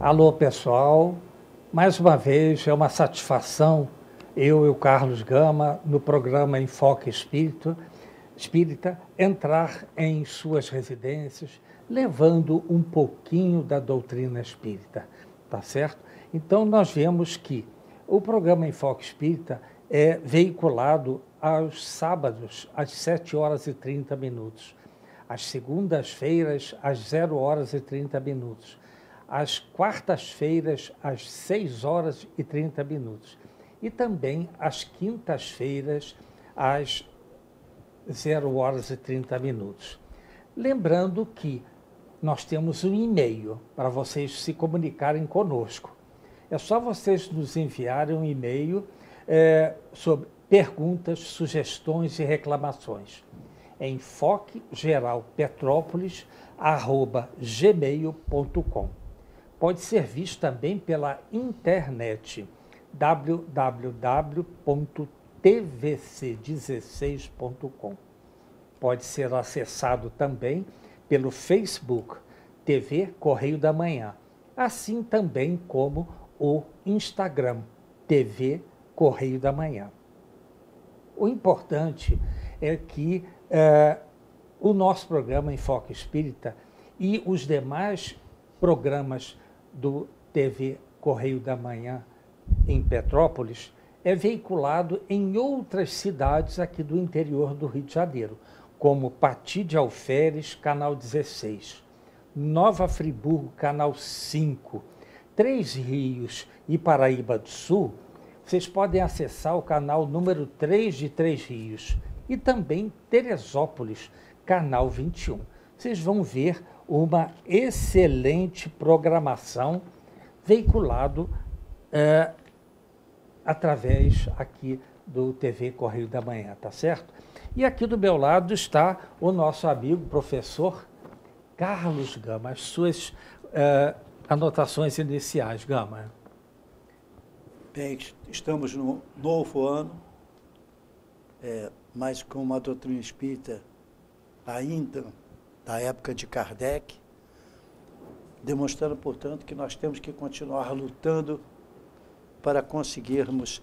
Alô, pessoal. Mais uma vez, é uma satisfação eu e o Carlos Gama, no programa Enfoque Espírita, entrar em suas residências, levando um pouquinho da doutrina espírita, tá certo? Então, nós vemos que o programa Enfoque Espírita é veiculado aos sábados, às 7h30, às segundas-feiras, às 0h30, às quartas-feiras, às 6h30, e também às quintas-feiras, às 0h30. Lembrando que nós temos um e-mail para vocês se comunicarem conosco. É só vocês nos enviarem um e-mail sobre perguntas, sugestões e reclamações. É enfoquegeralpetrópolis@gmail.com. Pode ser visto também pela internet, www.tvc16.com. Pode ser acessado também pelo Facebook, TV Correio da Manhã, assim também como o Instagram, TV Correio da Manhã. O importante é que o nosso programa Enfoque Espírita e os demais programas do TV Correio da Manhã em Petrópolis é veiculado em outras cidades aqui do interior do Rio de Janeiro, como Pati de Alferes, canal 16, Nova Friburgo, canal 5, Três Rios e Paraíba do Sul. Vocês podem acessar o canal número 3 de Três Rios e também Teresópolis, canal 21. Vocês vão ver uma excelente programação veiculado através aqui do TV Correio da Manhã, tá certo? E aqui do meu lado está o nosso amigo professor Carlos Gama, as suas anotações iniciais, Gama. Bem, estamos no novo ano, mas com uma doutrina espírita ainda da época de Kardec, demonstrando, portanto, que nós temos que continuar lutando para conseguirmos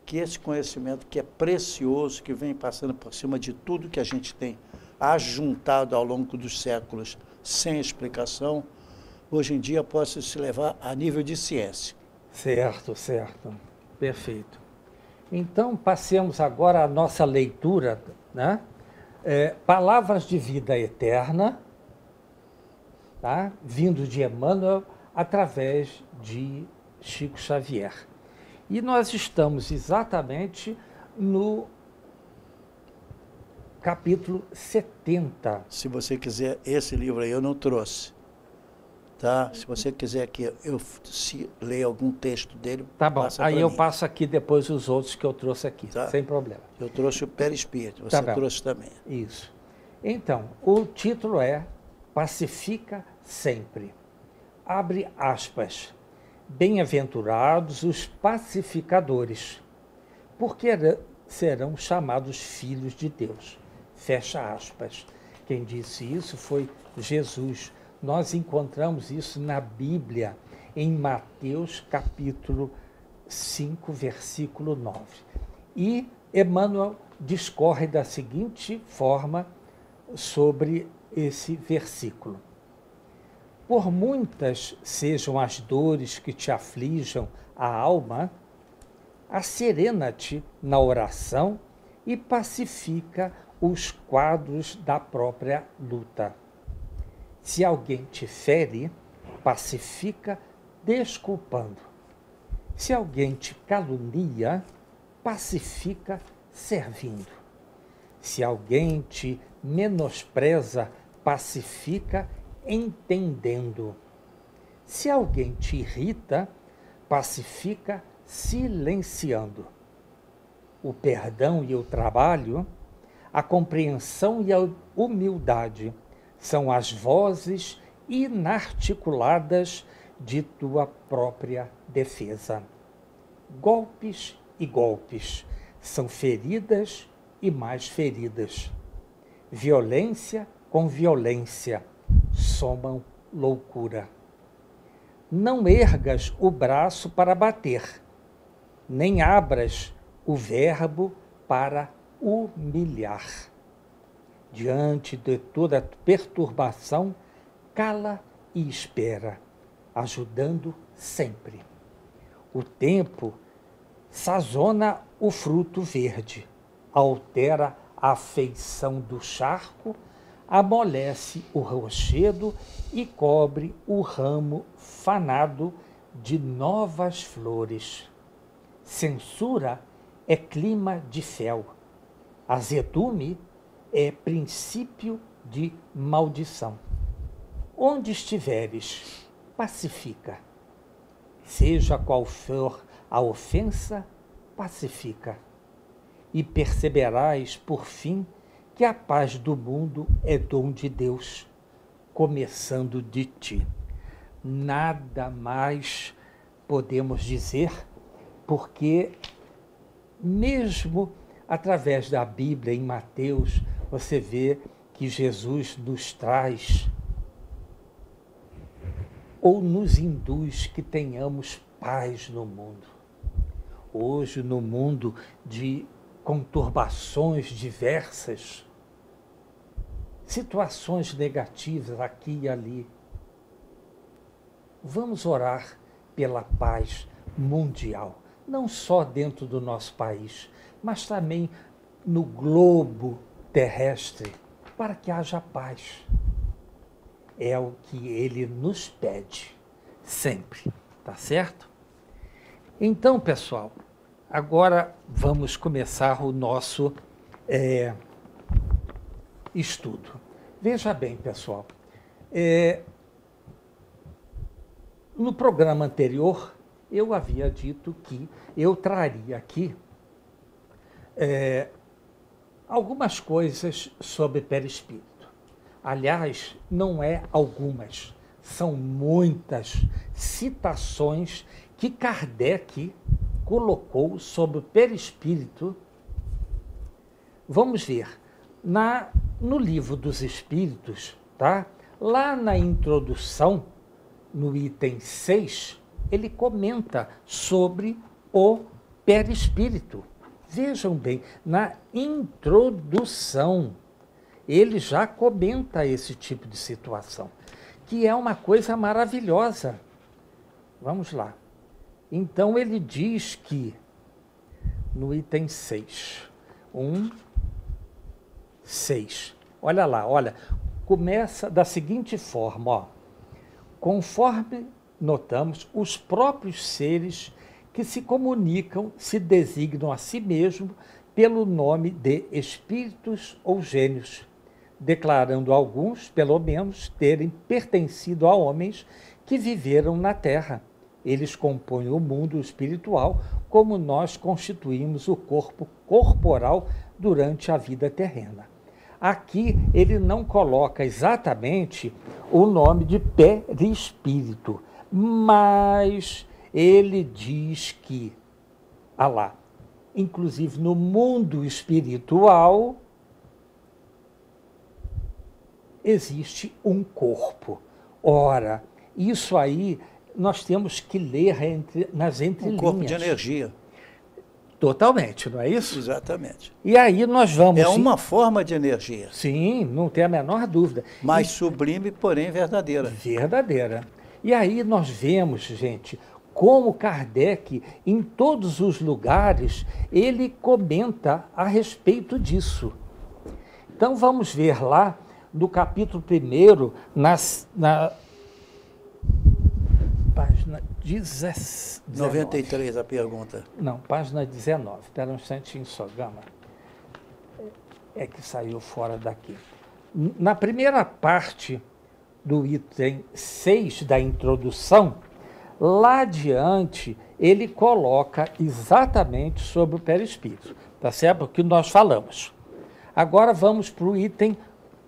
que esse conhecimento que é precioso, que vem passando por cima de tudo que a gente tem ajuntado ao longo dos séculos sem explicação, hoje em dia possa se levar a nível de ciência. Certo, certo. Perfeito. Então, passemos agora à nossa leitura, né? Palavras de Vida Eterna, tá? Vindo de Emmanuel, através de Chico Xavier. E nós estamos exatamente no capítulo 70. Se você quiser, esse livro aí eu não trouxe. Tá? Se você quiser que eu leia algum texto dele, tá bom. Aí eu passo aqui depois os outros que eu trouxe aqui, tá? Sem problema. Eu trouxe o Perispírito, você trouxe também. Isso. Então, o título é Pacifica Sempre. Abre aspas. Bem-aventurados os pacificadores, porque serão chamados filhos de Deus. Fecha aspas. Quem disse isso foi Jesus. Nós encontramos isso na Bíblia, em Mateus capítulo 5, versículo 9. E Emmanuel discorre da seguinte forma sobre esse versículo. Por muitas sejam as dores que te aflijam a alma, asserena-te na oração e pacifica os quadros da própria luta. Se alguém te fere, pacifica desculpando. Se alguém te calunia, pacifica servindo. Se alguém te menospreza, pacifica entendendo. Se alguém te irrita, pacifica silenciando. O perdão e o trabalho, a compreensão e a humildade são as vozes inarticuladas de tua própria defesa. Golpes e golpes são feridas e mais feridas. Violência com violência somam loucura. não ergas o braço para bater, nem abras o verbo para humilhar. Diante de toda perturbação, cala e espera, ajudando sempre. O tempo sazona o fruto verde, altera a feição do charco, amolece o rochedo e cobre o ramo fanado de novas flores. Censura é clima de fel, azedume é princípio de maldição. Onde estiveres, pacifica. Seja qual for a ofensa, pacifica. E perceberás, por fim, que a paz do mundo é dom de Deus, começando de ti. Nada mais podemos dizer, porque mesmo através da Bíblia, em Mateus, você vê que Jesus nos traz ou nos induz que tenhamos paz no mundo. Hoje, no mundo de conturbações diversas, situações negativas aqui e ali, vamos orar pela paz mundial, não só dentro do nosso país, mas também no globo terrestre, para que haja paz. É o que ele nos pede, sempre, tá certo? Então, pessoal, agora vamos começar o nosso estudo. Veja bem, pessoal, no programa anterior, eu havia dito que eu traria aqui algumas coisas sobre perispírito. Aliás, não é algumas, são muitas citações que Kardec colocou sobre o perispírito. Vamos ver, no Livro dos Espíritos, tá? Lá na introdução, no item 6, ele comenta sobre o perispírito. Vejam bem, na introdução, ele já comenta esse tipo de situação, que é uma coisa maravilhosa. Vamos lá. Então, ele diz que, no item 6, 6, olha lá, olha, começa da seguinte forma, ó. Conforme notamos, os próprios seres que se comunicam se designam a si mesmos pelo nome de espíritos ou gênios, declarando alguns, pelo menos, terem pertencido a homens que viveram na Terra. Eles compõem o mundo espiritual como nós constituímos o corpo corporal durante a vida terrena. Aqui ele não coloca exatamente o nome de perispírito, mas ele diz que, inclusive no mundo espiritual, existe um corpo. Ora, isso aí nós temos que ler nas entrelinhas. Um corpo de energia. Totalmente, não é isso? Exatamente. E aí nós vamos... É uma forma de energia. Sim, não tem a menor dúvida. Mas sublime, porém verdadeira. Verdadeira. E aí nós vemos, gente, como Kardec, em todos os lugares, ele comenta a respeito disso. Então vamos ver lá no capítulo 1, na página 19. 93 a pergunta. Não, página 19. Espera um instantinho só, Gama. É que saiu fora daqui. Na primeira parte do item 6 da introdução, lá adiante, ele coloca exatamente sobre o perispírito. Tá certo? O que nós falamos. Agora vamos para o item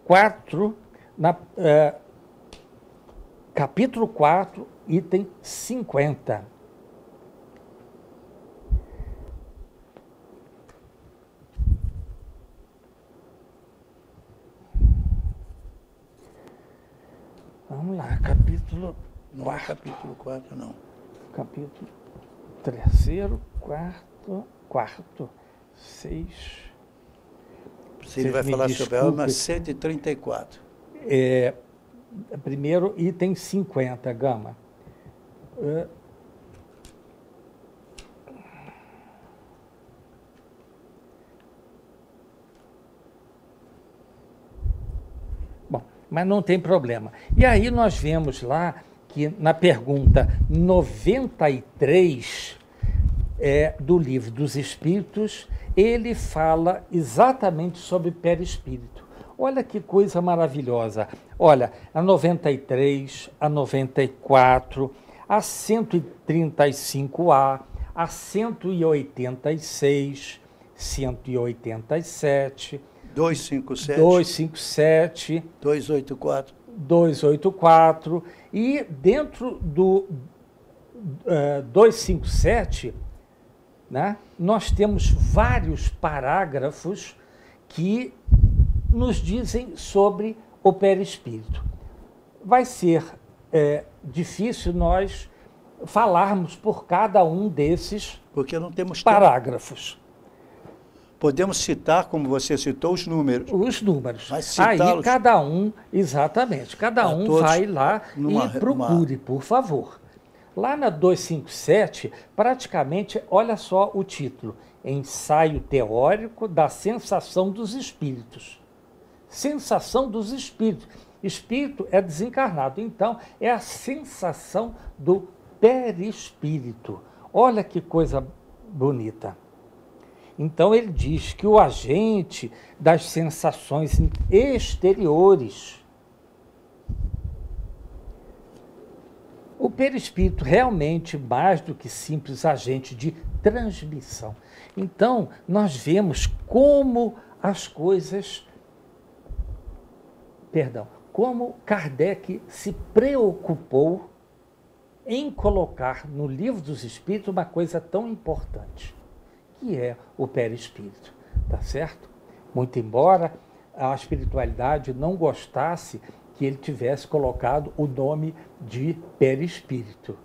4, capítulo 4, item 50. Vamos lá, capítulo Não é capítulo 4, não. Capítulo 3º, 4º, 6. Se ele vai falar sobre a alma 134. Primeiro, item 50, Gama. Bom, mas não tem problema. E aí nós vemos lá que na pergunta 93 do Livro dos Espíritos, ele fala exatamente sobre perispírito. Olha que coisa maravilhosa. Olha, a 93, a 94, a 135A, a 186, 187, 257, 284, e dentro do 257, né, nós temos vários parágrafos que nos dizem sobre o perispírito. Vai ser difícil nós falarmos por cada um desses porque não temos parágrafos. Podemos citar, como você citou, os números. Os números. Mas aí cada um, exatamente, cada um vai lá e procure, por favor. Lá na 257, praticamente, olha só o título: Ensaio Teórico da Sensação dos Espíritos. Sensação dos espíritos. Espírito é desencarnado, então é a sensação do perispírito. Olha que coisa bonita. Então ele diz que o agente das sensações exteriores, o perispírito realmente mais do que simples agente de transmissão. Então nós vemos como as coisas, como Kardec se preocupou em colocar no Livro dos Espíritos uma coisa tão importante, que é o perispírito, tá certo? Muito embora a espiritualidade não gostasse que ele tivesse colocado o nome de perispírito.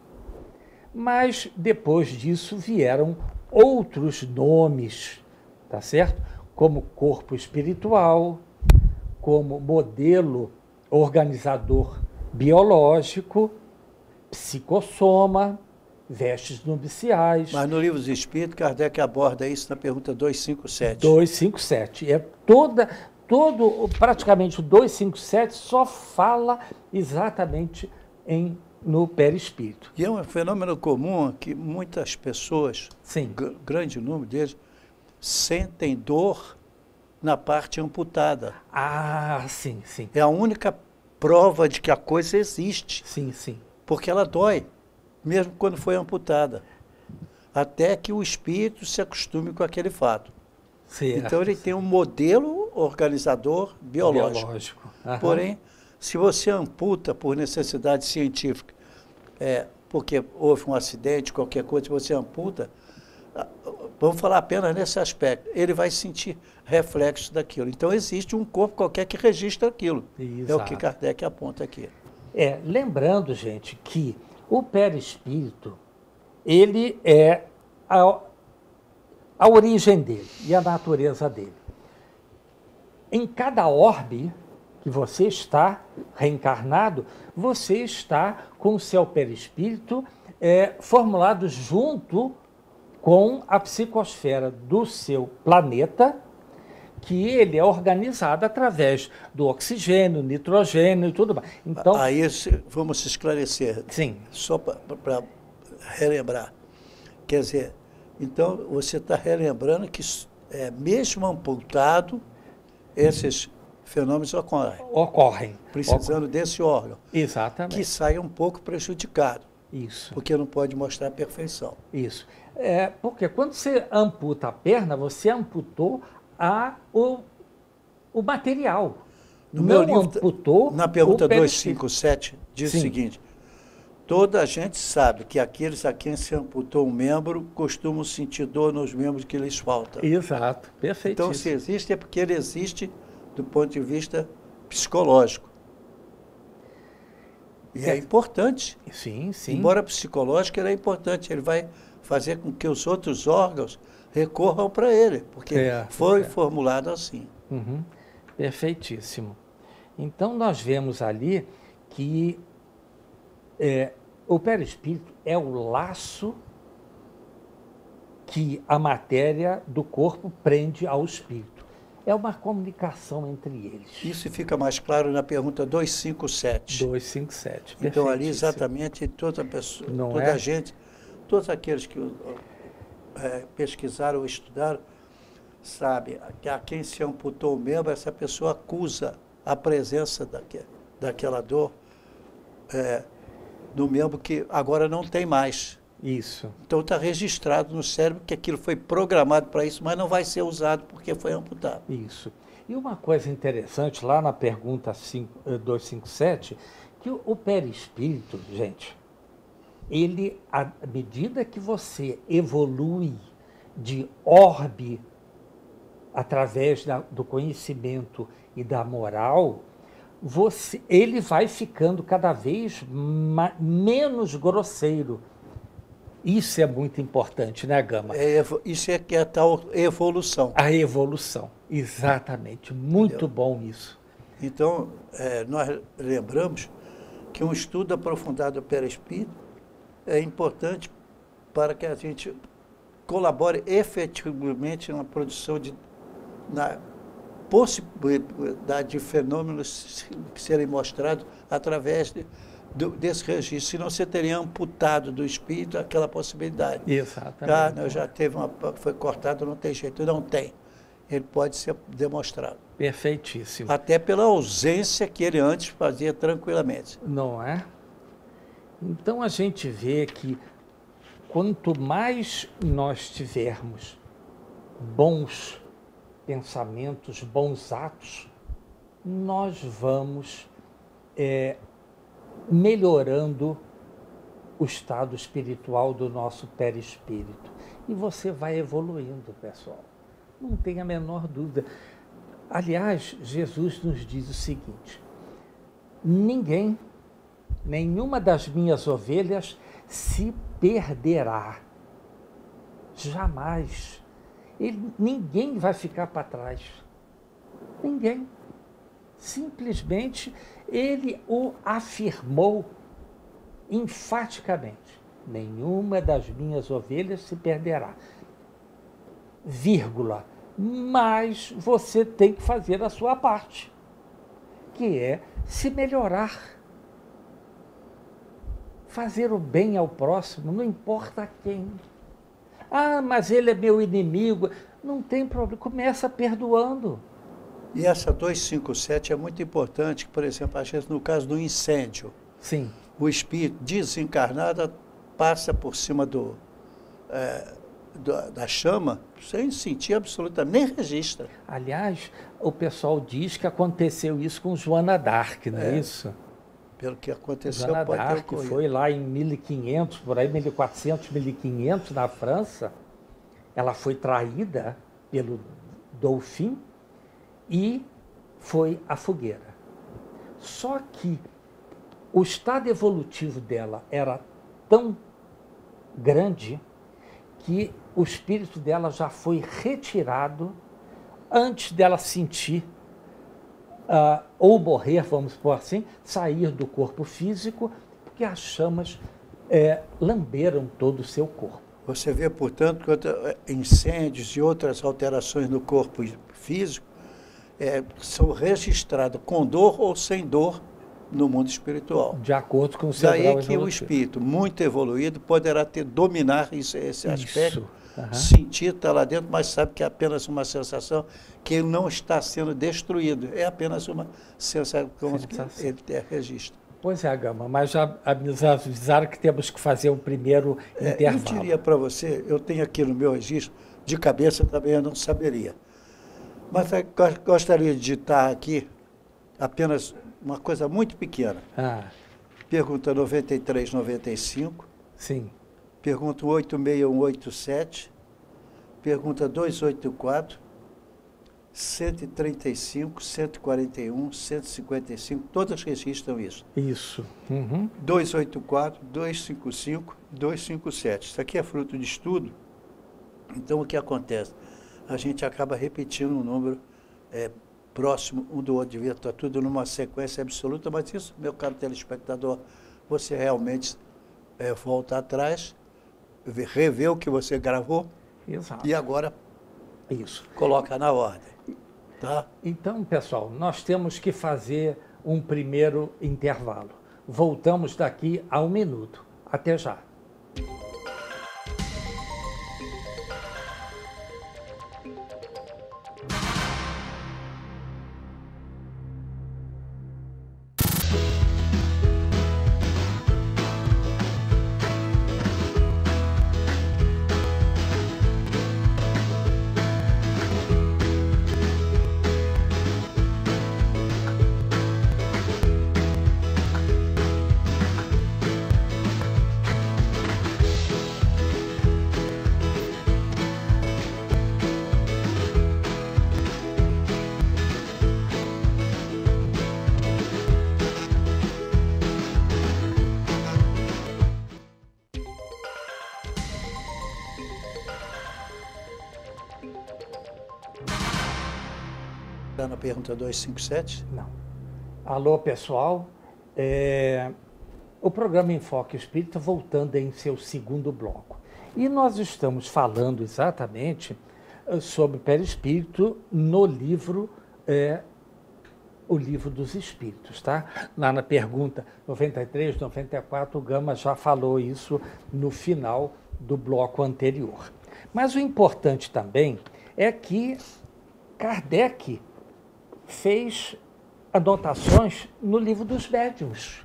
Mas depois disso vieram outros nomes, tá certo? Como corpo espiritual, como modelo organizador biológico, psicossoma, vestes nupciais. Mas no Livro dos Espíritos, Kardec aborda isso na pergunta 257. 257. Praticamente o 257 só fala exatamente no perispírito. E é um fenômeno comum que muitas pessoas, sim, grande número deles, sentem dor na parte amputada. Ah, sim, sim. É a única prova de que a coisa existe. Sim, sim. Porque ela dói, mesmo quando foi amputada. Até que o espírito se acostume com aquele fato. Certo, então ele tem um modelo organizador biológico. Porém, se você amputa por necessidade científica, porque houve um acidente, qualquer coisa, se você amputa, vamos falar apenas nesse aspecto, ele vai sentir reflexos daquilo. Então existe um corpo qualquer que registra aquilo. Exato. É o que Kardec aponta aqui. Lembrando, gente, que o perispírito, ele é a origem dele e a natureza dele. Em cada orbe que você está reencarnado, você está com o seu perispírito formulado junto com a psicosfera do seu planeta, que ele é organizado através do oxigênio, nitrogênio e tudo mais. Então, aí vamos esclarecer. Sim. Só para relembrar. Quer dizer, então você está relembrando que mesmo amputado, esses fenômenos ocorrem. Precisando desse órgão. Exatamente. Que sai um pouco prejudicado. Isso. Porque não pode mostrar a perfeição. Isso. Porque quando você amputa a perna, você amputou o material. No meu livro, amputou na pergunta 257, diz o seguinte: toda a gente sabe que aqueles a quem se amputou um membro costumam sentir dor nos membros que lhes faltam. Exato, perfeito. Então, se existe, é porque ele existe do ponto de vista psicológico. E é importante. Sim, sim. Embora psicológico, ele é importante. Ele vai fazer com que os outros órgãos recorram para ele, porque foi formulado assim. Uhum. Perfeitíssimo. Então, nós vemos ali que o perispírito é o laço que a matéria do corpo prende ao espírito. É uma comunicação entre eles. Isso fica mais claro na pergunta 257. 257. Então, ali exatamente toda pessoa, a gente, todos aqueles que pesquisaram ou estudaram, sabe que a quem se amputou o membro, essa pessoa acusa a presença daquela dor do membro que agora não tem mais. Isso. Então está registrado no cérebro que aquilo foi programado para isso, mas não vai ser usado porque foi amputado. Isso. E uma coisa interessante, lá na pergunta 257, que o perispírito, gente, ele, à medida que você evolui de orbe através do conhecimento e da moral, ele vai ficando cada vez menos grosseiro. Isso é muito importante, né, Gama? Isso é que é a tal evolução. A evolução, exatamente. Muito bom isso. Então, nós lembramos que um estudo aprofundado do perispírito é importante para que a gente colabore efetivamente na produção na possibilidade de fenômenos serem mostrados através desse registro, senão você teria amputado do espírito aquela possibilidade. Exatamente. Já teve foi cortado, não tem jeito. Não tem. Ele pode ser demonstrado. Perfeitíssimo. Até pela ausência que ele antes fazia tranquilamente. Não é? Então a gente vê que quanto mais nós tivermos bons pensamentos, bons atos, nós vamos melhorando o estado espiritual do nosso perispírito. E você vai evoluindo, pessoal. Não tem a menor dúvida. Aliás, Jesus nos diz o seguinte: nenhuma das minhas ovelhas se perderá. Jamais. Ninguém vai ficar para trás. Ninguém. Simplesmente ele o afirmou enfaticamente: nenhuma das minhas ovelhas se perderá. Vírgula. Mas você tem que fazer a sua parte, que é se melhorar. Fazer o bem ao próximo, não importa a quem. Ah, mas ele é meu inimigo. Não tem problema, começa perdoando. E essa 257 é muito importante, por exemplo, às vezes no caso do incêndio. Sim. O espírito desencarnado passa por cima da chama sem sentir absolutamente, nem registra. Aliás, o pessoal diz que aconteceu isso com Joana d'Arc, não é isso? Pelo que aconteceu, Joana pode d'Arc ter foi lá em 1500, por aí, 1400, 1500, na França. Ela foi traída pelo Dauphin e foi à fogueira. Só que o estado evolutivo dela era tão grande que o espírito dela já foi retirado antes dela sentir ou morrer, vamos por assim, sair do corpo físico, porque as chamas lamberam todo o seu corpo. Você vê, portanto, que incêndios e outras alterações no corpo físico são registradas com dor ou sem dor no mundo espiritual. De acordo com o seu grau evolutivo. Daí que o espírito, muito evoluído, poderá dominar esse aspecto, sentir, estar lá dentro, mas sabe que é apenas uma sensação, que ele não está sendo destruído. É apenas uma sensação que ele registra. Pois é, Gama, mas já nos avisaram que temos que fazer um primeiro intervalo. Eu diria para você, eu tenho aqui no meu registro, de cabeça também eu não saberia. Mas gostaria de digitar aqui apenas uma coisa muito pequena. Pergunta 9395. Sim. Pergunta 86187. Pergunta 284. 135, 141, 155, todas registram isso. Isso. Uhum. 284, 255, 257. Isso aqui é fruto de estudo. Então, o que acontece? A gente acaba repetindo um número próximo um do outro, devia estar tudo numa sequência absoluta, mas isso, meu caro telespectador, você realmente volta atrás, rever o que você gravou. Exato. E agora isso. Coloca na ordem. Tá? Então, pessoal, nós temos que fazer um primeiro intervalo. Voltamos daqui a 1 minuto. Até já. Está na pergunta 257? Não. Alô, pessoal. O programa Enfoque Espírita voltando em seu segundo bloco. E nós estamos falando exatamente sobre perispírito no livro, o Livro dos Espíritos, tá? Lá na pergunta 93, 94, o Gama já falou isso no final do bloco anterior. Mas o importante também é que Kardec fez anotações no Livro dos Médiuns.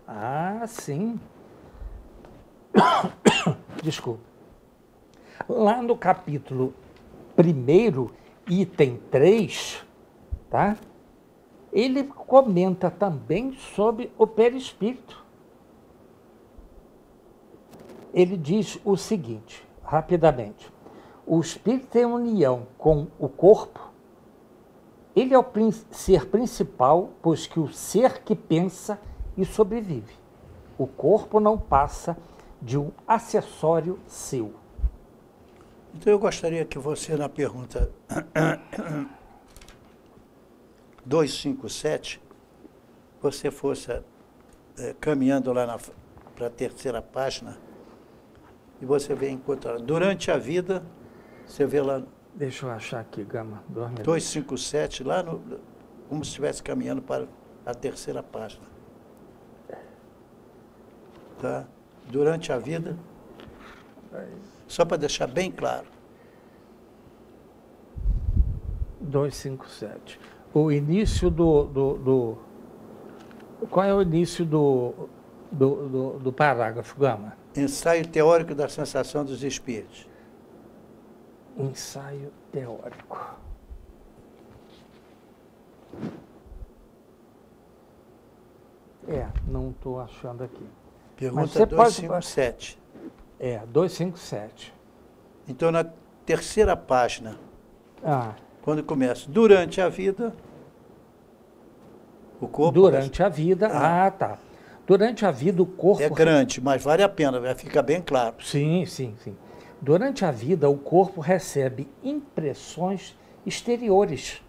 Ah, sim. Desculpa. Lá no capítulo 1º, item 3, tá? Ele comenta também sobre o perispírito. Ele diz o seguinte, rapidamente. O espírito em união com o corpo, ele é o ser principal, pois que o ser que pensa e sobrevive. O corpo não passa de um acessório seu. Então eu gostaria que você, na pergunta 257, você fosse caminhando lá para a terceira página e você vê encontrar, durante a vida, você vê lá... Deixa eu achar aqui, Gama. 257, lá como se estivesse caminhando para a terceira página. Tá? Durante a vida, só para deixar bem claro. 257. O início qual é o início do parágrafo, Gama? Ensaio teórico da sensação dos espíritos. Ensaio teórico. Não estou achando aqui. Pergunta 257. 257. Então, na terceira página, Ah. quando começa, durante a vida, o corpo... Durante a vida, tá. Durante a vida, o corpo... É grande, mas vale a pena, vai ficar bem claro. Sim. Durante a vida, o corpo recebe impressões exteriores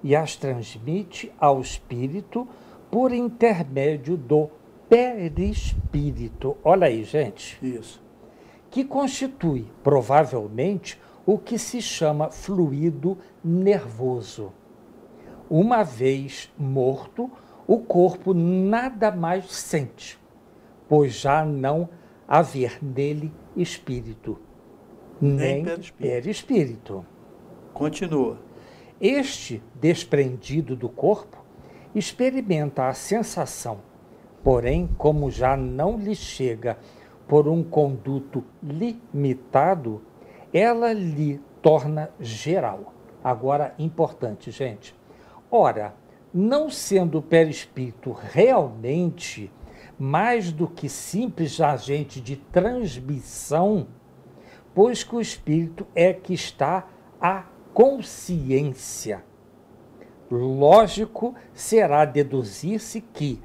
e as transmite ao espírito por intermédio do perispírito. Olha aí, gente. Isso. Que constitui, provavelmente, o que se chama fluido nervoso. Uma vez morto, o corpo nada mais sente, pois já não haver nele espírito, nem perispírito. Continua. Este, desprendido do corpo, experimenta a sensação, porém, como já não lhe chega por um conduto limitado, ela lhe torna geral. Agora, importante, gente. Ora, não sendo o perispírito realmente mais do que simples agente de transmissão, pois que o espírito é que está a consciência. Lógico será deduzir-se que,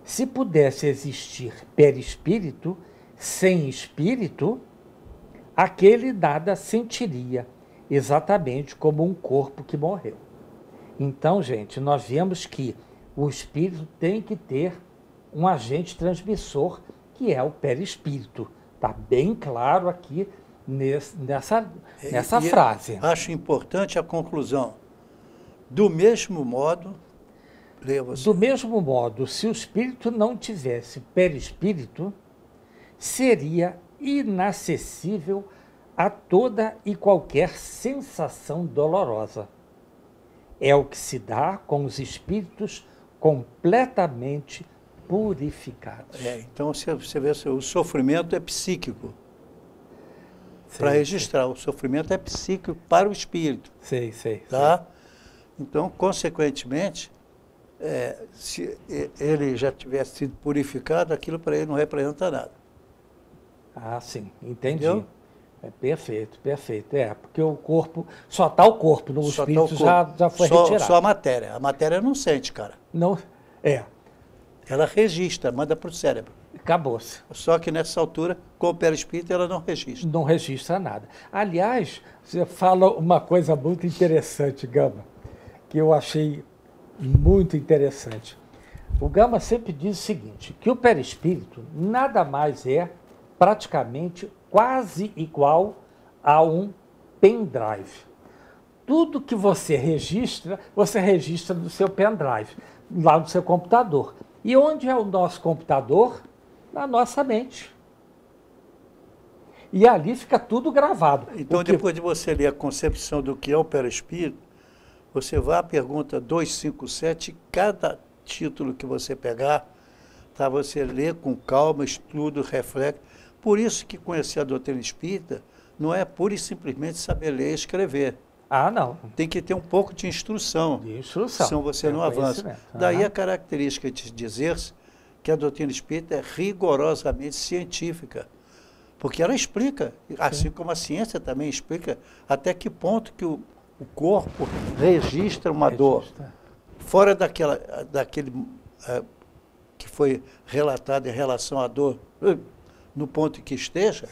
se pudesse existir perispírito, sem espírito, aquele nada sentiria, exatamente como um corpo que morreu. Então, gente, nós vemos que o espírito tem que ter um agente transmissor, que é o perispírito. Está bem claro aqui nessa frase. Acho importante a conclusão. Do mesmo modo, leia você. Do mesmo modo, se o espírito não tivesse perispírito, seria inacessível a toda e qualquer sensação dolorosa. É o que se dá com os espíritos completamente purificados. Então, você vê, o sofrimento é psíquico. Para registrar, o sofrimento é psíquico para o espírito. Sei. Tá? Então, consequentemente, se ele já tivesse sido purificado, aquilo para ele não representa nada. Ah, sim, entendi. Entendeu? Perfeito. Porque o corpo, só está o corpo, o espírito já foi retirado. Só a matéria não sente, cara. Não, Ela registra, manda para o cérebro. Acabou-se. Só que nessa altura, com o perispírito, ela não registra. Não registra nada. Aliás, você fala uma coisa muito interessante, Gama, que eu achei muito interessante. O Gama sempre diz o seguinte, que o perispírito nada mais é praticamente quase igual a um pendrive. Tudo que você registra no seu pendrive, lá no seu computador. E onde é o nosso computador? Na nossa mente. E ali fica tudo gravado. Então, depois de você ler a concepção do que é o perispírito, você vai à pergunta 257, cada título que você pegar, tá? Você lê com calma, estuda, reflete. Por isso que conhecer a doutrina espírita não é pura e simplesmente saber ler e escrever. Ah, não. Tem que ter um pouco de instrução. Senão você não avança. Daí a característica de dizer-se que a doutrina espírita é rigorosamente científica. Porque ela explica, assim como a ciência também explica, até que ponto que o corpo registra uma dor. Fora daquele que foi relatado em relação à dor, no ponto em que esteja,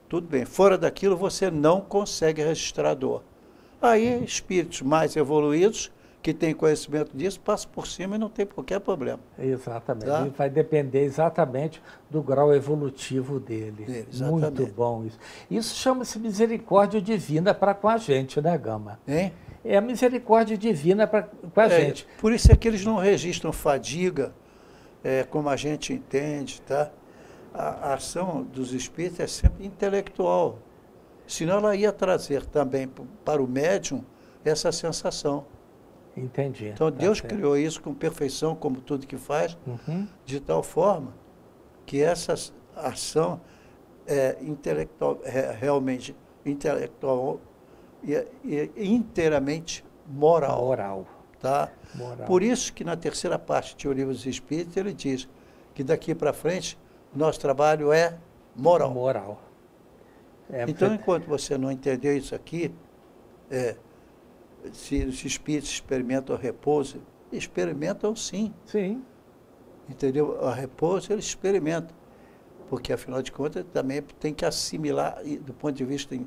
tudo bem. Fora daquilo, você não consegue registrar a dor. Aí, espíritos mais evoluídos, que têm conhecimento disso, passam por cima e não tem qualquer problema. Exatamente. Tá? E vai depender exatamente do grau evolutivo dele. Muito bom isso. Isso chama-se misericórdia divina para com a gente, né, Gama? Hein? É a misericórdia divina com a gente. Por isso é que eles não registram fadiga, como a gente entende, tá? A ação dos espíritos é sempre intelectual. Senão ela ia trazer também para o médium essa sensação. Entendi. Então Deus criou isso com perfeição, como tudo que faz, de tal forma que essa ação é intelectual, realmente intelectual e inteiramente moral. Tá? Por isso que na terceira parte de O Livro dos Espíritos ele diz que daqui para frente nosso trabalho é moral. Então, enquanto você não entendeu isso aqui, se os espíritos experimentam o repouso, experimentam sim. Entendeu? O repouso eles experimentam. Porque, afinal de contas, também tem que assimilar, do ponto de vista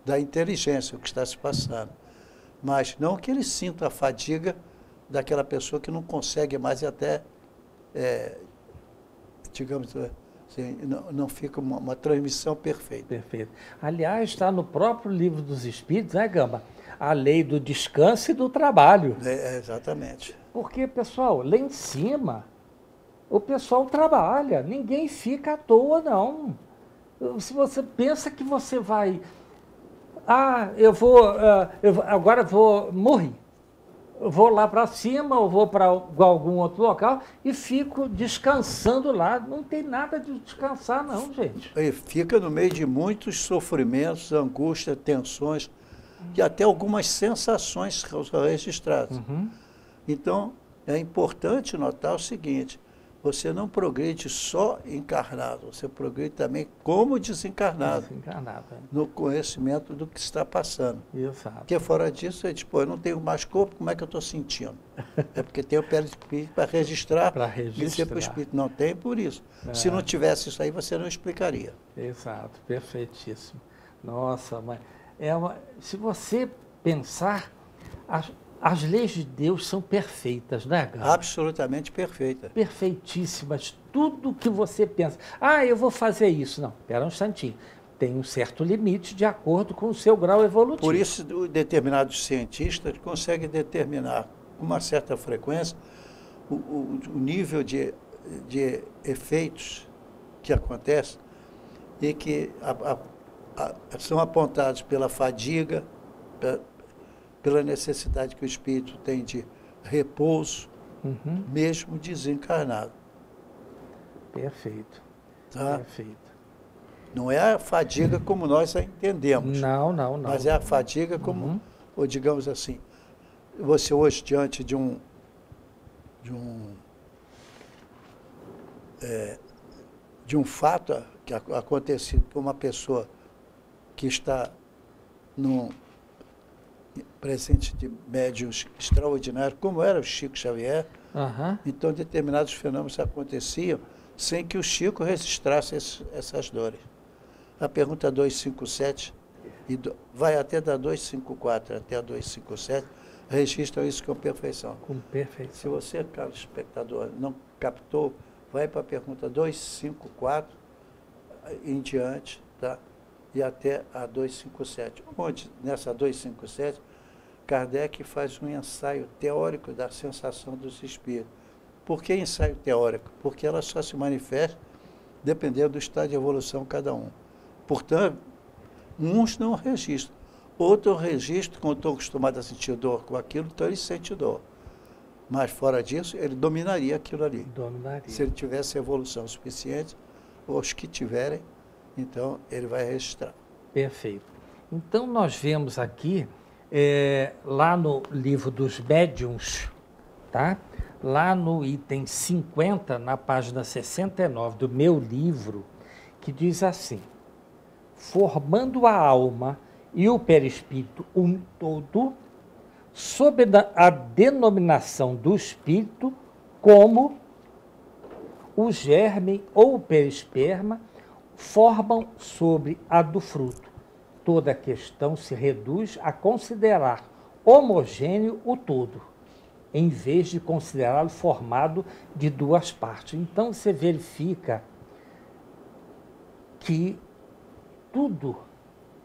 da inteligência, o que está se passando. Mas não que eles sintam a fadiga daquela pessoa que não consegue mais e até, digamos assim, não fica uma transmissão perfeita. Perfeito. Aliás, está no próprio Livro dos Espíritos, né, Gama? A lei do descanso e do trabalho. Exatamente. Porque, pessoal, lá em cima, o pessoal trabalha, ninguém fica à toa, não. Se você pensa que você vai... agora vou morrer. Eu vou lá para cima, ou vou para algum outro local e fico descansando lá. Não tem nada de descansar, não, gente. E fica no meio de muitos sofrimentos, angústias, tensões e até algumas sensações registradas. Então, é importante notar o seguinte, você não progride só encarnado, você progride também como desencarnado. Desencarnado, é. No conhecimento do que está passando. Exato. Porque fora disso, eu não tenho mais corpo, como é que eu estou sentindo? É porque tem o perispírito para registrar, Para e registrar. ser para o espírito. Não tem por isso. Se não tivesse isso aí, você não explicaria. Exato, perfeitíssimo. Nossa, mas se você pensar, as leis de Deus são perfeitas, né, Galo? Absolutamente perfeita. Perfeitíssimas. Tudo que você pensa. Ah, eu vou fazer isso. Não, espera um instantinho. Tem um certo limite de acordo com o seu grau evolutivo. Por isso, determinados cientistas conseguem determinar com uma certa frequência o nível de efeitos que acontecem e que são apontados pela fadiga, pela necessidade que o espírito tem de repouso, mesmo desencarnado. Perfeito. Tá? Perfeito. Não é a fadiga como nós a entendemos. Não, não, não. Mas é a fadiga como, ou digamos assim, você hoje diante de um fato que acontecido com uma pessoa que está num presente de médiuns extraordinários, como era o Chico Xavier, então determinados fenômenos aconteciam sem que o Chico registrasse essas dores. A pergunta 257, vai até da 254 até a 257, registram isso com perfeição. Com perfeição. Se você, caro espectador, não captou, vai para a pergunta 254 em diante, tá? E até a 257. Onde, nessa 257, Kardec faz um ensaio teórico da sensação dos espíritos. Por que ensaio teórico? Porque ela só se manifesta dependendo do estado de evolução de cada um. Portanto, uns não registram. Outros registram, como estão acostumados a sentir dor com aquilo, então ele sente dor. Mas fora disso, ele dominaria aquilo ali. Dominaria. Se ele tivesse evolução suficiente, ou os que tiverem, então ele vai registrar. Perfeito. Então nós vemos aqui, lá no livro dos médiuns, tá? Lá no item 50, na página 69 do meu livro, que diz assim: formando a alma e o perispírito um todo, sob a denominação do espírito, como o germe ou o perisperma formam sobre a do fruto. Toda questão se reduz a considerar homogêneo o todo, em vez de considerá-lo formado de duas partes. Então você verifica que tudo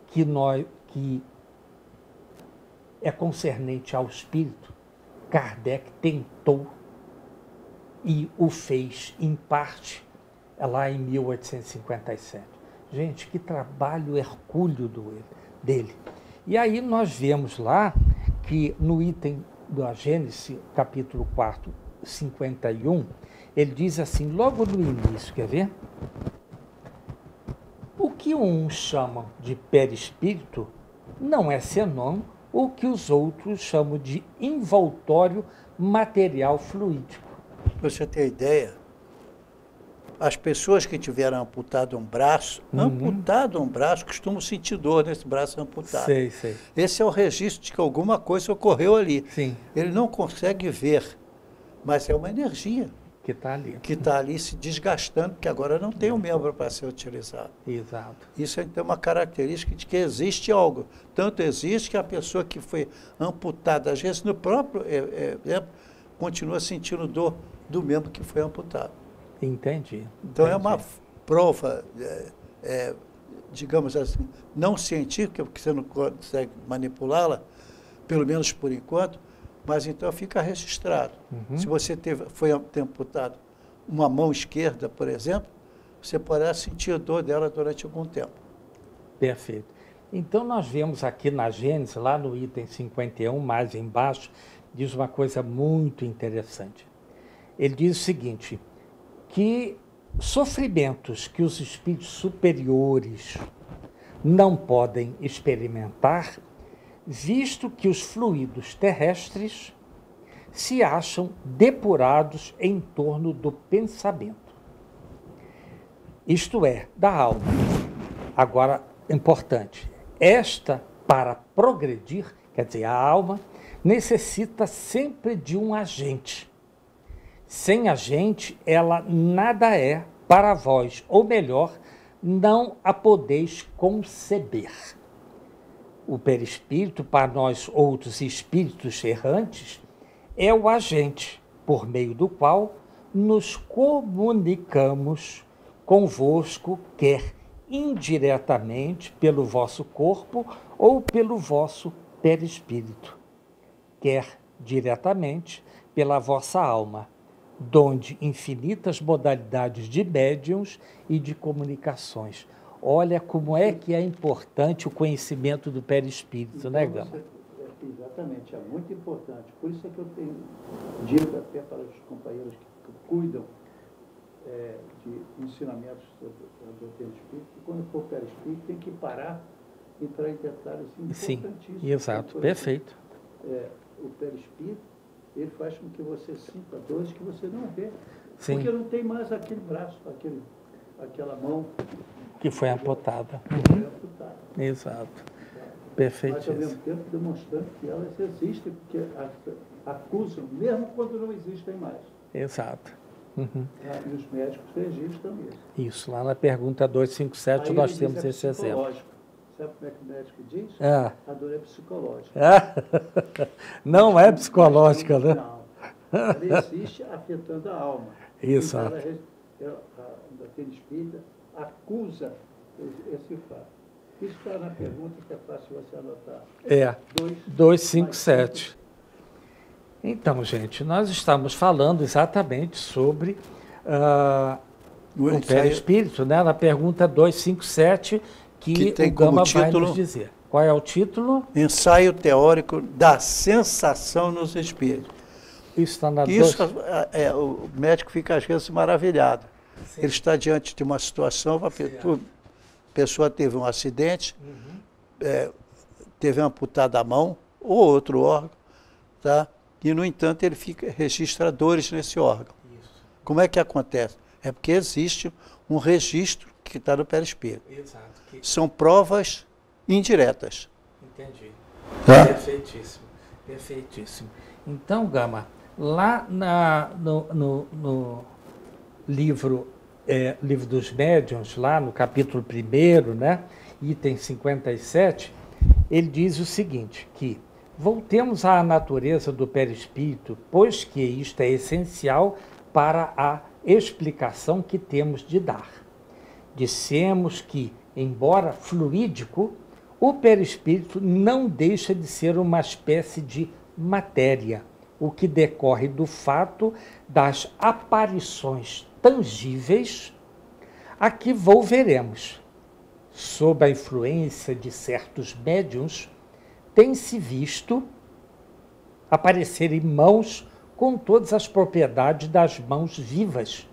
que é concernente ao espírito, Kardec tentou e o fez em parte lá em 1857. Gente, que trabalho hercúleo dele. E aí nós vemos lá que no item da Gênesis, capítulo 4, 51, ele diz assim, logo no início, quer ver? O que uns chamam de perispírito não é senão o que os outros chamam de envoltório material fluídico. Você tem ideia? As pessoas que tiveram amputado um braço, costumam sentir dor nesse braço amputado. Sei, sei. Esse é o registro de que alguma coisa ocorreu ali. Sim. Ele não consegue ver, mas é uma energia que está ali. Que está ali se desgastando, porque agora não tem um membro para ser utilizado. Exato. Isso é então uma característica de que existe algo. Tanto existe que a pessoa que foi amputada, às vezes no próprio continua sentindo dor do membro que foi amputado. Entendi. Então é uma prova, digamos assim, não científica, porque você não consegue manipulá-la, pelo menos por enquanto, mas então fica registrado. Se você foi amputado uma mão esquerda, por exemplo, você poderá sentir a dor dela durante algum tempo. Perfeito. Então nós vemos aqui na Gênesis, lá no item 51, mais embaixo, diz uma coisa muito interessante. Ele diz o seguinte, que sofrimentos que os espíritos superiores não podem experimentar, visto que os fluidos terrestres se acham depurados em torno do pensamento, isto é, da alma. Agora, importante, esta, para progredir, quer dizer, a alma, necessita sempre de um agente. Sem agente, ela nada é para vós, ou melhor, não a podeis conceber. O perispírito, para nós outros espíritos errantes, é o agente por meio do qual nos comunicamos convosco, quer indiretamente pelo vosso corpo ou pelo vosso perispírito, quer diretamente pela vossa alma, donde infinitas modalidades de médiuns e de comunicações. Olha como é que é importante o conhecimento do perispírito, então, né, Gama? Exatamente, é muito importante. Por isso é que eu tenho dito até para os companheiros que cuidam de ensinamentos da doutrina espírita, que quando for perispírito tem que parar e entrar em detalhes importantíssimos. Sim, exato, perfeito. O perispírito, ele faz com que você sinta dores que você não vê. Sim. Porque não tem mais aquele braço, aquela mão que foi amputada. Foi amputada. Exato. Perfeito. Mas ao mesmo tempo demonstrando que elas existem, porque acusam, mesmo quando não existem mais. Exato. Uhum. E os médicos registram isso. Isso, lá na pergunta 257 aí nós temos esse exemplo. Sabe como é que o médico diz? A dor é psicológica. Não é psicológica, né? Não. Ela existe afetando a alma. Isso. Então, a doutrina espírita acusa esse fato. Isso está na pergunta que é fácil você anotar. 257. Então, gente, nós estamos falando exatamente sobre o perispírito, né? Na pergunta 257, que o Gama vai nos dizer. Qual é o título? Ensaio teórico da sensação nos espíritos. Isso está na o médico fica às vezes maravilhado. Sim. Ele está diante de uma situação, a pessoa teve um acidente, teve amputada a mão ou outro órgão, tá? E, no entanto, ele registra dores nesse órgão. Isso. Como é que acontece? É porque existe um registro que está no perispírito. Exato. São provas indiretas. Entendi. Tá? Perfeitíssimo. Perfeitíssimo. Então, Gama, lá no livro dos Médiuns, lá no capítulo 1º, né, item 57, ele diz o seguinte, que voltemos à natureza do perispírito, pois que isto é essencial para a explicação que temos de dar. Dissemos que, embora fluídico, o perispírito não deixa de ser uma espécie de matéria, o que decorre do fato das aparições tangíveis a que volveremos. Sob a influência de certos médiuns, tem-se visto aparecerem mãos com todas as propriedades das mãos vivas,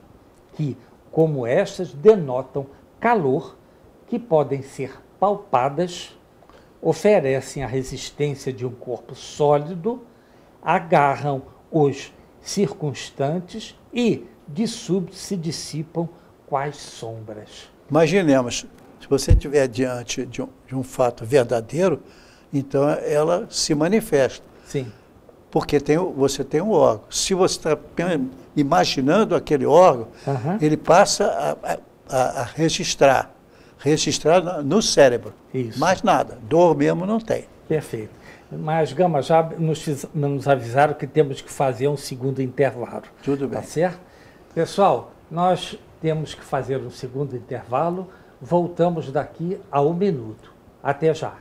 que, como estas, denotam calor, que podem ser palpadas, oferecem a resistência de um corpo sólido, agarram os circunstantes e, de súbito, se dissipam quais sombras. Imaginemos, se você estiver diante de um fato verdadeiro, então ela se manifesta. Sim. Porque você tem um órgão. Se você está imaginando aquele órgão, ele passa a registrar no cérebro. Isso. Mais nada. Dor mesmo não tem. Perfeito. Mas, Gama, já nos avisaram que temos que fazer um segundo intervalo. Tudo bem. Tá certo? Pessoal, nós temos que fazer um segundo intervalo. Voltamos daqui a 1 minuto. Até já.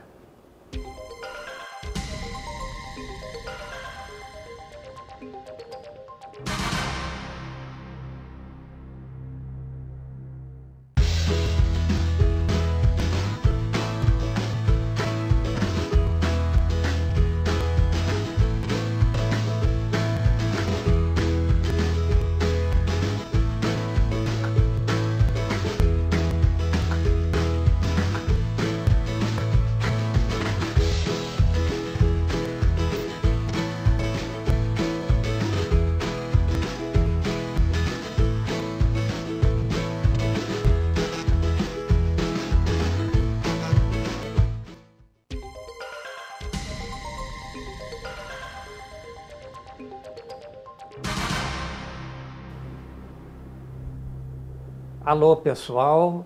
Alô, pessoal.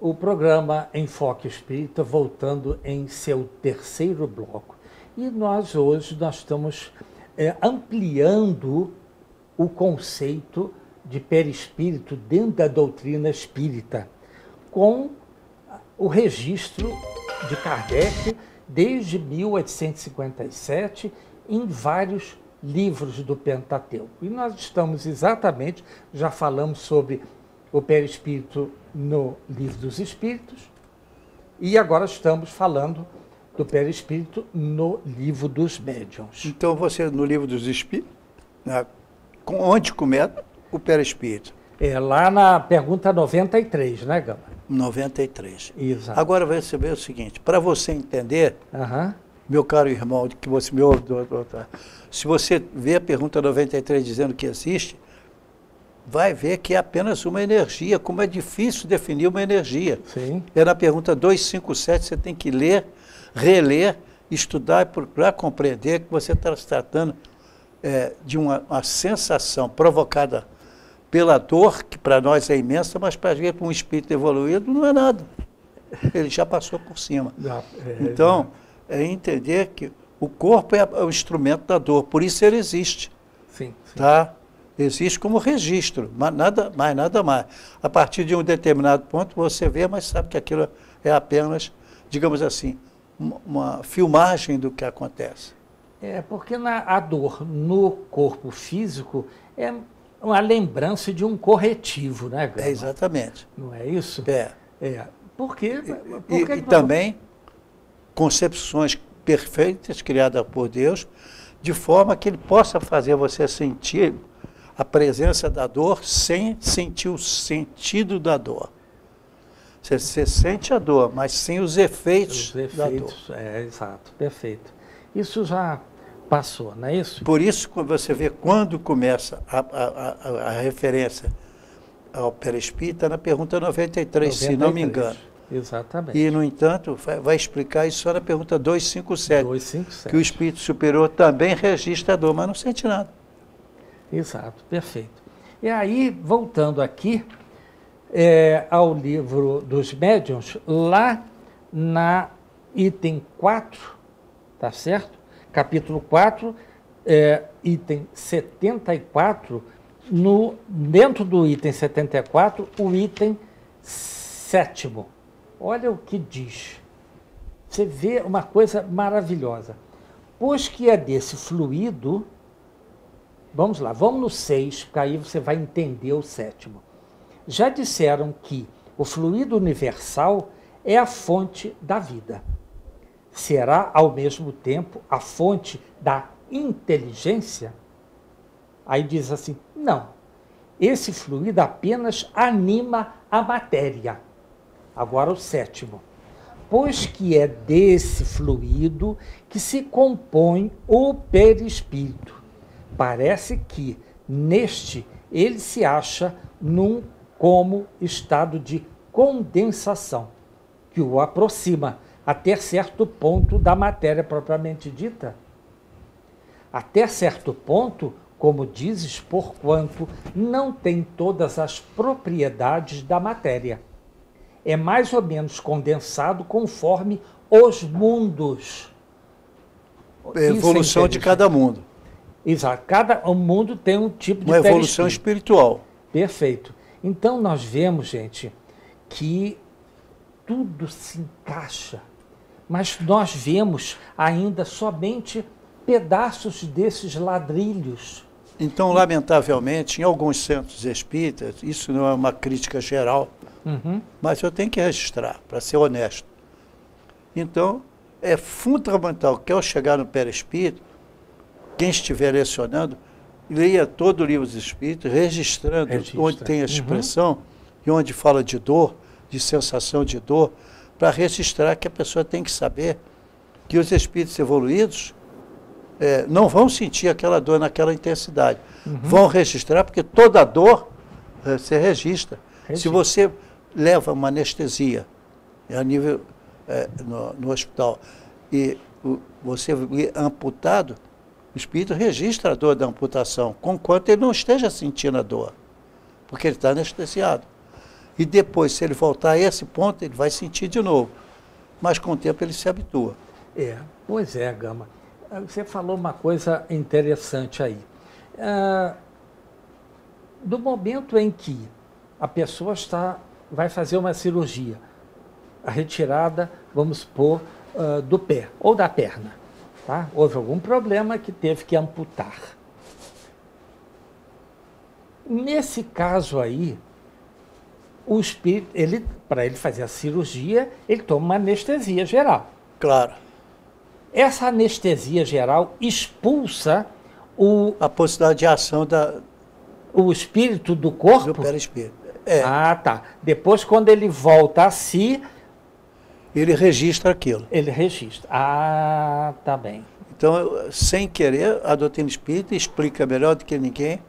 O programa Enfoque Espírita voltando em seu terceiro bloco. E hoje nós estamos ampliando o conceito de perispírito dentro da doutrina espírita, com o registro de Kardec desde 1857 em vários livros do Pentateuco. E nós estamos exatamente, já falamos sobre o perispírito no Livro dos Espíritos, e agora estamos falando do perispírito no Livro dos Médiuns. Então você, no Livro dos Espíritos, onde começa o perispírito? É lá na pergunta 93, né, Gama? 93. Exato. Agora você vê o seguinte, para você entender, meu caro irmão, que você se você vê a pergunta 93 dizendo que existe, vai ver que é apenas uma energia, como é difícil definir uma energia. Sim. É na pergunta 257, você tem que ler, reler, estudar e procurar compreender que você está se tratando de uma sensação provocada pela dor, que para nós é imensa, mas para um espírito evoluído não é nada. Ele já passou por cima. Então, é entender que o corpo é o instrumento da dor, por isso ele existe. Sim, sim. Tá? Existe como registro, mas nada mais. A partir de um determinado ponto você vê, mas sabe que aquilo é apenas, digamos assim, uma filmagem do que acontece. Porque a dor no corpo físico é uma lembrança de um corretivo, né, Gama? Exatamente. Não é isso? Por quê? E também concepções perfeitas criadas por Deus, de forma que ele possa fazer você sentir a presença da dor sem sentir o sentido da dor. Você sente a dor, mas sem os efeitos da dor. Exato, perfeito. Isso já passou, não é isso? Por isso, quando você vê quando começa a referência ao perispírito, na pergunta 93, se não me engano. Exatamente. E, no entanto, vai explicar isso só na pergunta 257, 257. que o espírito superior também registra a dor, mas não sente nada. Exato, perfeito. E aí, voltando aqui ao Livro dos Médiuns, lá na item 4, tá certo? Capítulo 4, item 74, dentro do item 74, o item 7º. Olha o que diz. Você vê uma coisa maravilhosa. Pois que é desse fluido... Vamos lá, vamos no 6, porque aí você vai entender o 7º. Já disseram que o fluido universal é a fonte da vida. Será, ao mesmo tempo, a fonte da inteligência? Aí diz assim, não. Esse fluido apenas anima a matéria. Agora o 7º. Pois que é desse fluido que se compõe o perispírito. Parece que, neste, ele se acha como estado de condensação, que o aproxima até certo ponto da matéria propriamente dita. Até certo ponto, como dizes, porquanto não tem todas as propriedades da matéria. É mais ou menos condensado conforme os mundos. Evolução de cada mundo. Exato. Cada mundo tem um tipo de uma evolução espiritual. Perfeito. Então nós vemos, gente, que tudo se encaixa, mas nós vemos ainda somente pedaços desses ladrilhos. Então, lamentavelmente, em alguns centros espíritas, isso não é uma crítica geral, mas eu tenho que registrar, para ser honesto. Então, é fundamental que ao chegar no perispírito, quem estiver lecionando, leia todo o Livro dos Espíritos, registrando onde tem a expressão e onde fala de dor, de sensação de dor, para registrar que a pessoa tem que saber que os espíritos evoluídos não vão sentir aquela dor naquela intensidade. Vão registrar, porque toda dor você registra. Se você leva uma anestesia a nível no hospital e você é amputado, o espírito registra a dor da amputação, conquanto ele não esteja sentindo a dor, porque ele está anestesiado. E depois, se ele voltar a esse ponto, ele vai sentir de novo. Mas com o tempo ele se habitua. Pois é, Gama. Você falou uma coisa interessante aí. Do momento em que a pessoa vai fazer uma cirurgia, a retirada, vamos supor, do pé ou da perna, tá? Houve algum problema que teve que amputar. Nesse caso aí, o espírito, para ele fazer a cirurgia, ele toma uma anestesia geral. Claro. Essa anestesia geral expulsa a possibilidade de ação o espírito do corpo? Do perispírito. Ah, tá. Depois, quando ele volta a si... ele registra aquilo. Ele registra. Ah, tá bem. Então, sem querer, a doutrina espírita explica melhor do que ninguém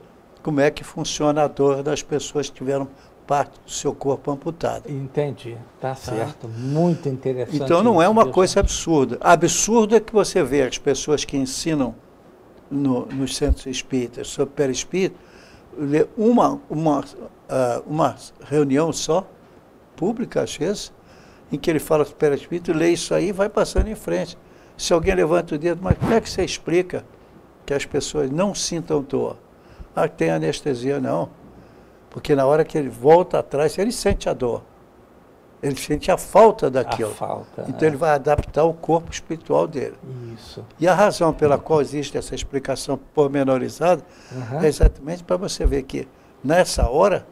como é que funciona a dor das pessoas que tiveram parte do seu corpo amputado. Entendi. Tá certo. Muito interessante. Então, não é uma coisa absurda. Absurdo é que você vê as pessoas que ensinam nos centros espíritas sobre perispírito, uma reunião só, pública às vezes, em que ele fala sobre perispírito, lê isso aí e vai passando em frente. Se alguém levanta o dedo, mas como é que você explica que as pessoas não sintam dor? Ah, tem anestesia, não. Porque na hora que ele volta atrás, ele sente a dor. Ele sente a falta daquilo. Então ele vai adaptar o corpo espiritual dele. Isso. E a razão pela qual existe essa explicação pormenorizada é exatamente para você ver que, nessa hora,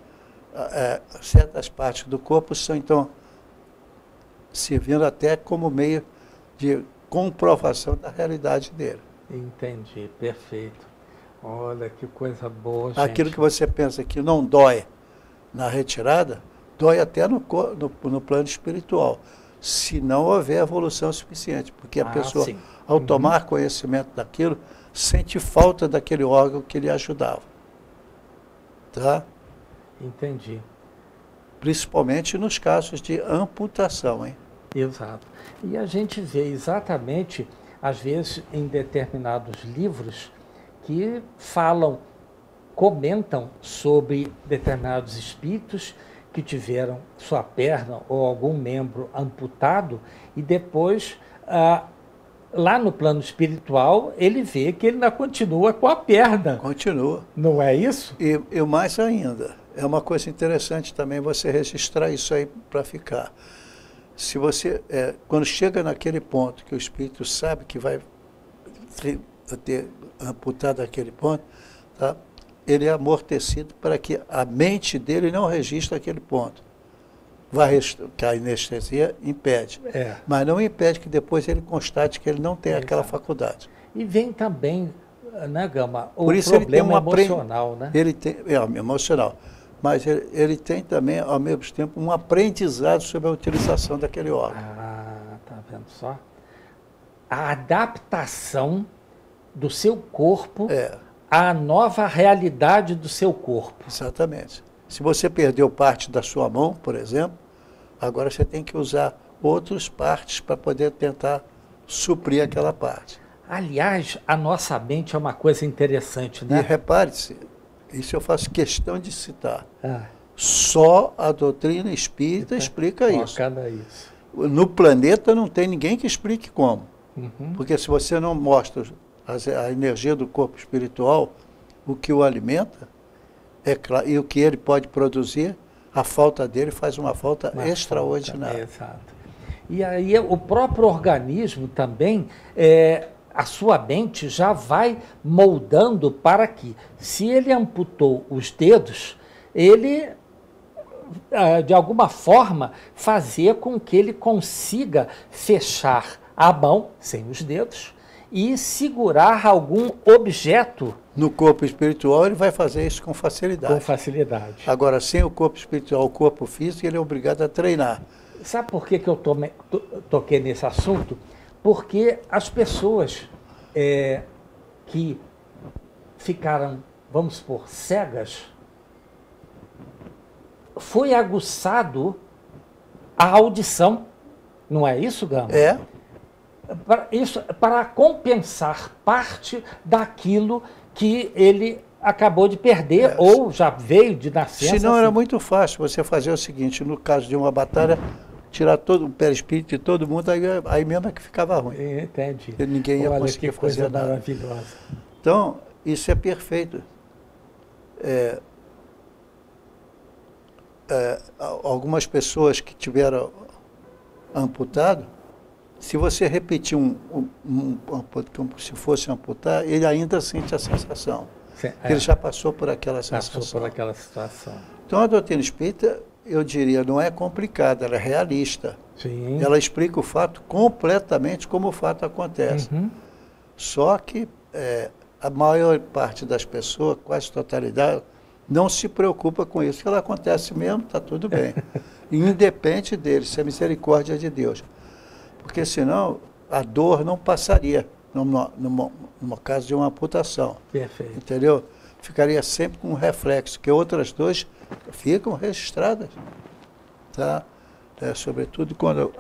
certas partes do corpo estão, então, servindo até como meio de comprovação da realidade dele. Entendi, perfeito. Olha, que coisa boa, gente. Aquilo que você pensa que não dói na retirada, dói até no plano espiritual, se não houver evolução suficiente, porque a pessoa, ao tomar conhecimento daquilo, sente falta daquele órgão que lhe ajudava. Tá? Entendi. Principalmente nos casos de amputação, hein? Exato. E a gente vê exatamente, às vezes, em determinados livros, que comentam sobre determinados espíritos que tiveram sua perna ou algum membro amputado e depois, lá no plano espiritual, ele vê que ele ainda continua com a perna. Continua. Não é isso? E mais ainda, é uma coisa interessante também você registrar isso aí para ficar. Se você, quando chega naquele ponto que o espírito sabe que vai ter amputado aquele ponto, tá? Ele é amortecido para que a mente dele não registre aquele ponto. Que a anestesia impede. Mas não impede que depois ele constate que ele não tem aquela faculdade. E vem também, né, Gama, o Por isso problema ele tem emocional, né? Ele tem, emocional. Mas ele tem também, ao mesmo tempo, um aprendizado sobre a utilização daquele órgão. Tá vendo só? A adaptação do seu corpo à nova realidade do seu corpo. Exatamente. Se você perdeu parte da sua mão, por exemplo, agora você tem que usar outras partes para poder tentar suprir aquela parte. Aliás, a nossa mente é uma coisa interessante, né? E repare-se, isso eu faço questão de citar. Só a doutrina espírita explica isso. No planeta não tem ninguém que explique como. Porque se você não mostra a energia do corpo espiritual, o que o alimenta, e o que ele pode produzir, a falta dele faz uma falta extraordinária. Exato. E aí o próprio organismo também, a sua mente já vai moldando para que, se ele amputou os dedos, ele, de alguma forma, fazer com que ele consiga fechar a mão, sem os dedos, e segurar algum objeto. No corpo espiritual, ele vai fazer isso com facilidade. Com facilidade. Agora, sem o corpo espiritual, o corpo físico, ele é obrigado a treinar. Sabe por que eu toquei nesse assunto? Porque as pessoas que ficaram, vamos supor, cegas, foi aguçado a audição. Não é isso, Gama? Para compensar parte daquilo que ele acabou de perder ou já veio de nascença. Senão era muito fácil você fazer o seguinte, no caso de uma batalha, tirar todo o perispírito de todo mundo, aí mesmo é que ficava ruim. Entendi. E ninguém ia conseguir fazer nada. Maravilhosa. Então, isso é perfeito. Algumas pessoas que tiveram amputado, se você repetir como se fosse amputar, ele ainda sente a sensação. Ele já passou por aquela sensação. Passou por aquela situação. Então, a doutrina espírita, eu diria, não é complicada, ela é realista. Sim. Ela explica o fato completamente como o fato acontece. Uhum. Só que a maior parte das pessoas, quase totalidade, não se preocupa com isso. Ela acontece mesmo, está tudo bem. Independe dele, isso é misericórdia de Deus. Porque senão a dor não passaria, no caso de uma amputação. Perfeito. Entendeu? Ficaria sempre com um reflexo, que outras dores ficam registradas. Tá? Sobretudo quando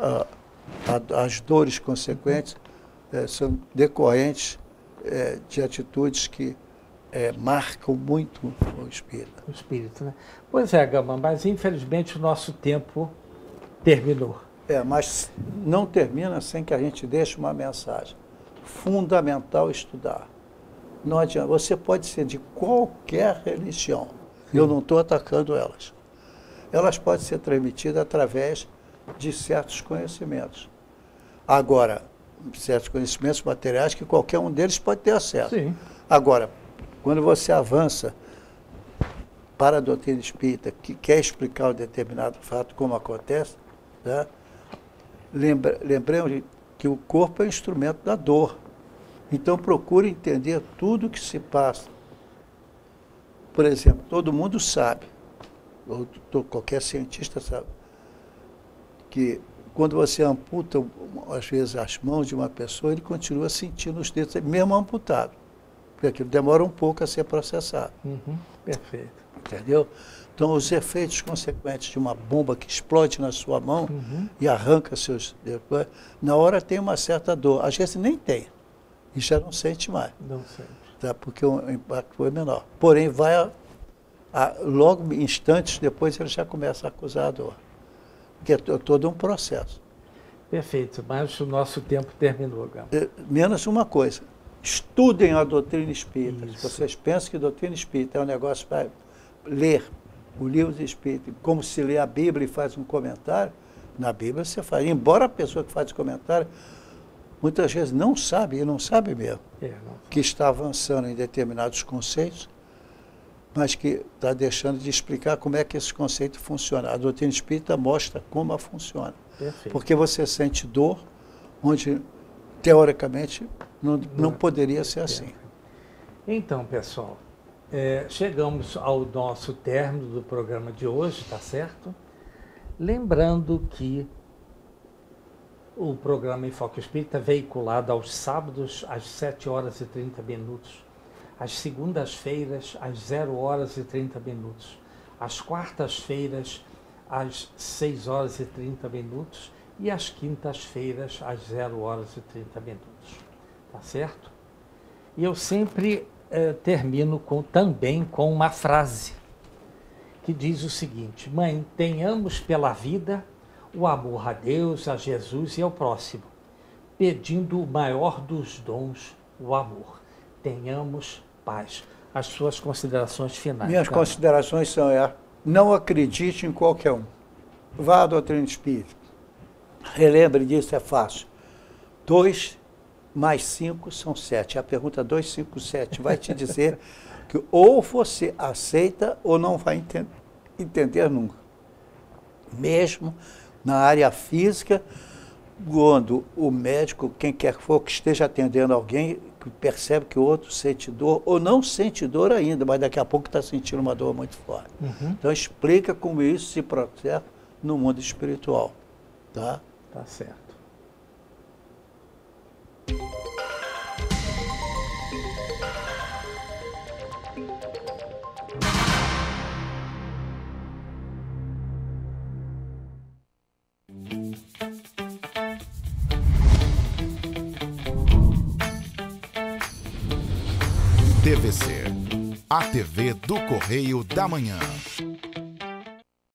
as dores consequentes são decorrentes de atitudes que marcam muito o espírito. O espírito, né? Pois é, Gama, mas infelizmente o nosso tempo terminou. Mas não termina sem que a gente deixe uma mensagem. Fundamental estudar. Não adianta. Você pode ser de qualquer religião. Eu não estou atacando elas. Elas podem ser transmitidas através de certos conhecimentos. Agora, certos conhecimentos materiais que qualquer um deles pode ter acesso. Sim. Agora, quando você avança para a doutrina espírita, que quer explicar um determinado fato, como acontece, né? Lembremos que o corpo é um instrumento da dor. Então, procure entender tudo o que se passa. Por exemplo, todo mundo sabe, qualquer cientista sabe, que quando você amputa, às vezes, as mãos de uma pessoa, ele continua sentindo os dedos, mesmo amputado. Porque aquilo demora um pouco a ser processado. Uhum, perfeito. Entendeu? Então, os efeitos consequentes de uma bomba que explode na sua mão e arranca seus dedos, na hora tem uma certa dor. Às vezes nem tem. E já não sente mais. Não sente. Tá? Porque o impacto foi menor. Porém, logo instantes depois ele já começa a acusar a dor. Que é todo um processo. Perfeito, mas o nosso tempo terminou, Gama. Menos uma coisa. Estudem a doutrina espírita. Isso. Se vocês pensam que doutrina espírita é um negócio para ler o livro do Espírito, como se lê a Bíblia e faz um comentário, na Bíblia você faz. Embora a pessoa que faz o comentário, muitas vezes não sabe, e não sabe mesmo, que está avançando em determinados conceitos, mas que está deixando de explicar como é que esse conceito funciona. A doutrina espírita mostra como ela funciona. Perfeito. Porque você sente dor, onde, teoricamente, não poderia ser assim. Então, pessoal, chegamos ao nosso término do programa de hoje, tá certo? Lembrando que o programa Enfoque Espírita é veiculado aos sábados às 7 horas e 30 minutos, às segundas-feiras às 0 horas e 30 minutos, às quartas-feiras às 6 horas e 30 minutos e às quintas-feiras às 0 horas e 30 minutos, tá certo? E eu sempre termino também com uma frase que diz o seguinte: mãe, tenhamos pela vida o amor a Deus, a Jesus e ao próximo, pedindo o maior dos dons, o amor. Tenhamos paz. As suas considerações finais. Minhas considerações são: não acredite em qualquer um. Vá à doutrina espírita. Relembre disso, é fácil. 2 mais 5 são 7. A pergunta 257 vai te dizer que ou você aceita ou não vai entender nunca. Mesmo na área física, quando o médico, quem quer que for, que esteja atendendo alguém, que percebe que o outro sente dor, ou não sente dor ainda, mas daqui a pouco está sentindo uma dor muito forte. Então explica como isso se processa no mundo espiritual. Tá? Tá certo. TVC A TV do Correio da Manhã.